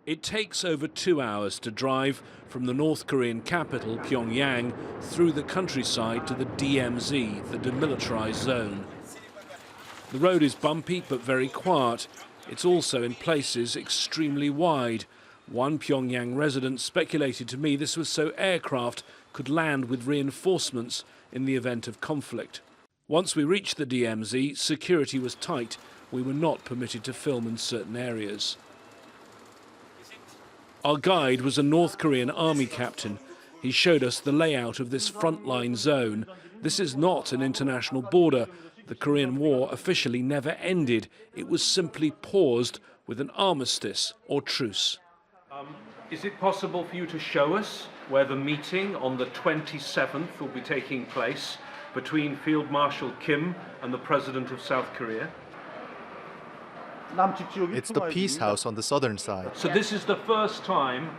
It takes over 2 hours to drive from the North Korean capital, Pyongyang, through the countryside to the DMZ, the demilitarized zone. The road is bumpy but very quiet. It's also in places extremely wide. One Pyongyang resident speculated to me this was so aircraft could land with reinforcements in the event of conflict. Once we reached the DMZ, security was tight. We were not permitted to film in certain areas. Our guide was a North Korean army captain. He showed us the layout of this frontline zone. This is not an international border. The Korean War officially never ended. It was simply paused with an armistice or truce. Is it possible for you to show us where the meeting on the 27th will be taking place between Field Marshal Kim and the President of South Korea? It's the Peace House on the southern side. So this is the first time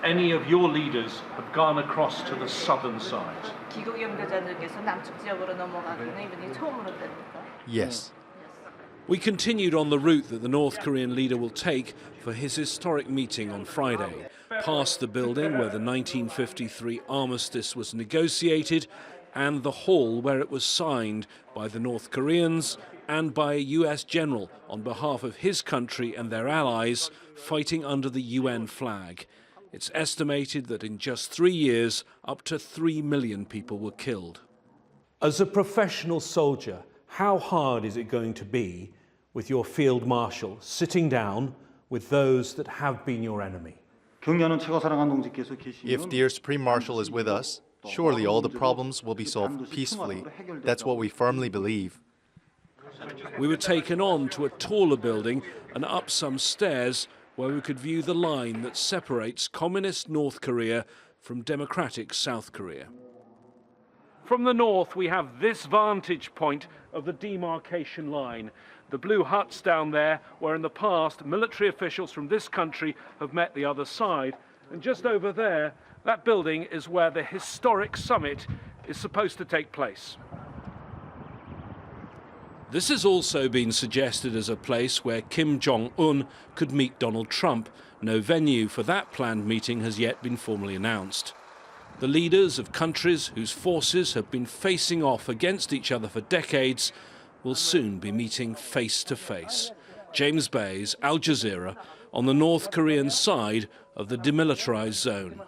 any of your leaders have gone across to the southern side? Yes. We continued on the route that the North Korean leader will take for his historic meeting on Friday, past the building where the 1953 armistice was negotiated and the hall where it was signed by the North Koreans and by a US general on behalf of his country and their allies fighting under the UN flag. It's estimated that in just 3 years, up to 3 million people were killed. As a professional soldier, how hard is it going to be with your field marshal sitting down with those that have been your enemy? If dear Supreme Marshal is with us, surely all the problems will be solved peacefully. That's what we firmly believe. We were taken on to a taller building and up some stairs where we could view the line that separates communist North Korea from democratic South Korea. From the north, we have this vantage point of the demarcation line. The blue huts down there where in the past military officials from this country have met the other side. And just over there, that building is where the historic summit is supposed to take place. This has also been suggested as a place where Kim Jong-un could meet Donald Trump. No venue for that planned meeting has yet been formally announced. The leaders of countries whose forces have been facing off against each other for decades will soon be meeting face to face. James Bays, Al Jazeera, on the North Korean side of the demilitarized zone.